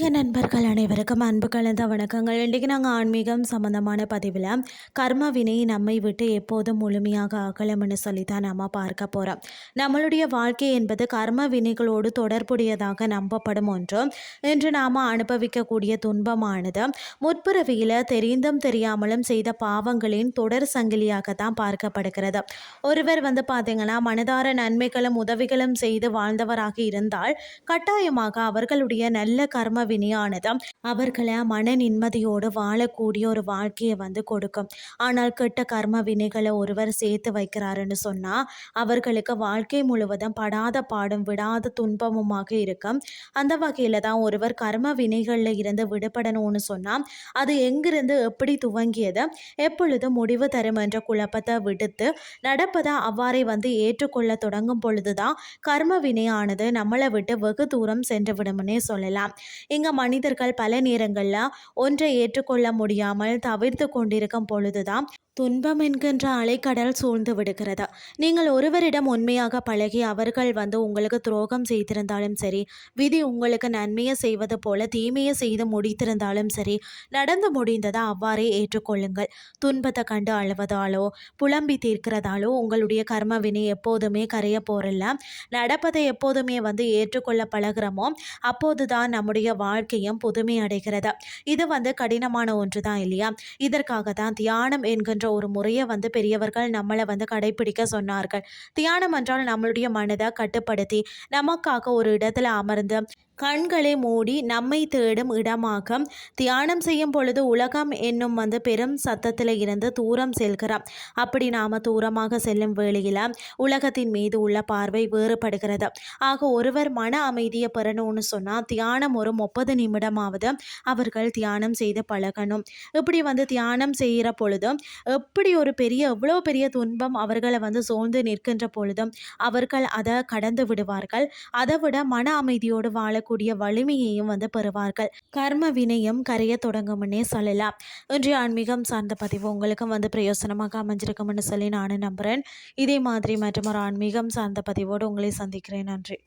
ஆன்மீக நண்பர்கள் அனைவருக்கும் அன்பு கலந்த வணக்கங்கள். இன்றைக்கு நாங்கள் ஆன்மீகம் சம்பந்தமான பதிவில் கர்ம வினை நம்மை விட்டு எப்போதும் முழுமையாக அகலம்னு சொல்லி தான் நாம் பார்க்க போகிறோம். நம்மளுடைய வாழ்க்கை என்பது கர்ம வினைகளோடு தொடர்புடையதாக நம்பப்படும் ஒன்று. இன்று நாம் அனுபவிக்கக்கூடிய துன்பமானது முற்புறவியில் தெரிந்தும் தெரியாமலும் செய்த பாவங்களின் தொடர் சங்கிலியாக தான் பார்க்கப்படுகிறது. ஒருவர் பார்த்தீங்கன்னா மனதார நன்மைகளும் உதவிகளும் செய்து வாழ்ந்தவராக இருந்தால் கட்டாயமாக அவர்களுடைய நல்ல கர்ம வினையானது அவர்களை மன நிம்மதியோடு வாழக்கூடிய ஒரு வாழ்க்கையை கொடுக்கும். ஆனால் கெட்ட கர்ம வினைகளை ஒருவர் சேர்த்து வைக்கிறாருன்னு சொன்னால் அவர்களுக்கு வாழ்க்கை முழுவதும் படாத பாடும் விடாத துன்பமுமாக இருக்கும். அந்த வகையில் தான் ஒருவர் கர்ம வினைகளில் இருந்து விடுபடணும்னு சொன்னால் அது எங்கிருந்து எப்படி துவங்கியது எப்பொழுது முடிவு தரும் என்ற குழப்பத்தை விடுத்து நடப்பதை அவ்வாறே ஏற்றுக்கொள்ள தொடங்கும் பொழுதுதான் கர்ம வினையானது நம்மளை விட்டு வெகு தூரம் சென்று விடும்னே சொல்லலாம். இங்கே மனிதர்கள் பல நேரங்களில் ஒன்றை ஏற்றுக்கொள்ள முடியாமல் தவிர்த்து கொண்டிருக்கும் பொழுதுதான் துன்பம் என்கின்ற அலைக்கடல் சூழ்ந்து விடுகிறது. நீங்கள் ஒருவரிடம் உண்மையாக பழகி அவர்கள் உங்களுக்கு துரோகம் செய்திருந்தாலும் சரி, விதி உங்களுக்கு நன்மையை செய்வது போல தீமையை செய்து முடித்திருந்தாலும் சரி, நடந்து முடிந்ததை அவ்வாறே ஏற்றுக்கொள்ளுங்கள். துன்பத்தை கண்டு அழுவதாலோ புலம்பி தீர்க்கிறதாலோ உங்களுடைய கர்ம வினை எப்போதுமே கரைய போறல. நடப்பதை எப்போதுமே ஏற்றுக்கொள்ள பழகிறோமோ அப்போதுதான் நம்முடைய வாழ்க்கையும் புதுமை அடைகிறது. இது கடினமான ஒன்று தான் இல்லையா? இதற்காக தான் தியானம் என்கின்ற ஒரு முறையை பெரியவர்கள் நம்மளை கடைபிடிக்க சொன்னார்கள். தியானம் என்றால் நம்மளுடைய மனதை கட்டுப்படுத்தி நமக்காக ஒரு இடத்துல அமர்ந்து கண்களை மூடி நம்மை தேடும் இடமாக தியானம் செய்யும் பொழுது உலகம் என்னும் பெரும் சத்தத்தில் இருந்து தூரம் செல்கிறோம். அப்படி நாம் தூரமாக செல்லும் வேளையில் உலகத்தின் மீது உள்ள பார்வை வேறுபடுகிறது. ஆக ஒருவர் மன அமைதியை பெறணும்னு சொன்னால் தியானம் ஒரு 30 நிமிடமாவது அவர்கள் தியானம் செய்து பழகணும். இப்படி தியானம் செய்கிற பொழுதும் எப்படி ஒரு எவ்வளோ பெரிய துன்பம் அவர்களை சூழ்ந்து நிற்கின்ற பொழுதும் அவர்கள் அதை கடந்து விடுவார்கள். அதை விட மன அமைதியோடு வாழ கூடிய வலிமையையும் பெறுவார்கள். கர்ம வினையும் கரைய தொடங்கும்னே சொல்லலாம். இன்றைய ஆன்மீகம் சார்ந்த பதிவு உங்களுக்கும் பிரயோசனமாக அமைஞ்சிருக்கும்னு சொல்லி நானும் நம்புகிறேன். இதே மாதிரி மற்றும் ஒரு ஆன்மீகம் சார்ந்த பதிவோடு உங்களை சந்திக்கிறேன். நன்றி.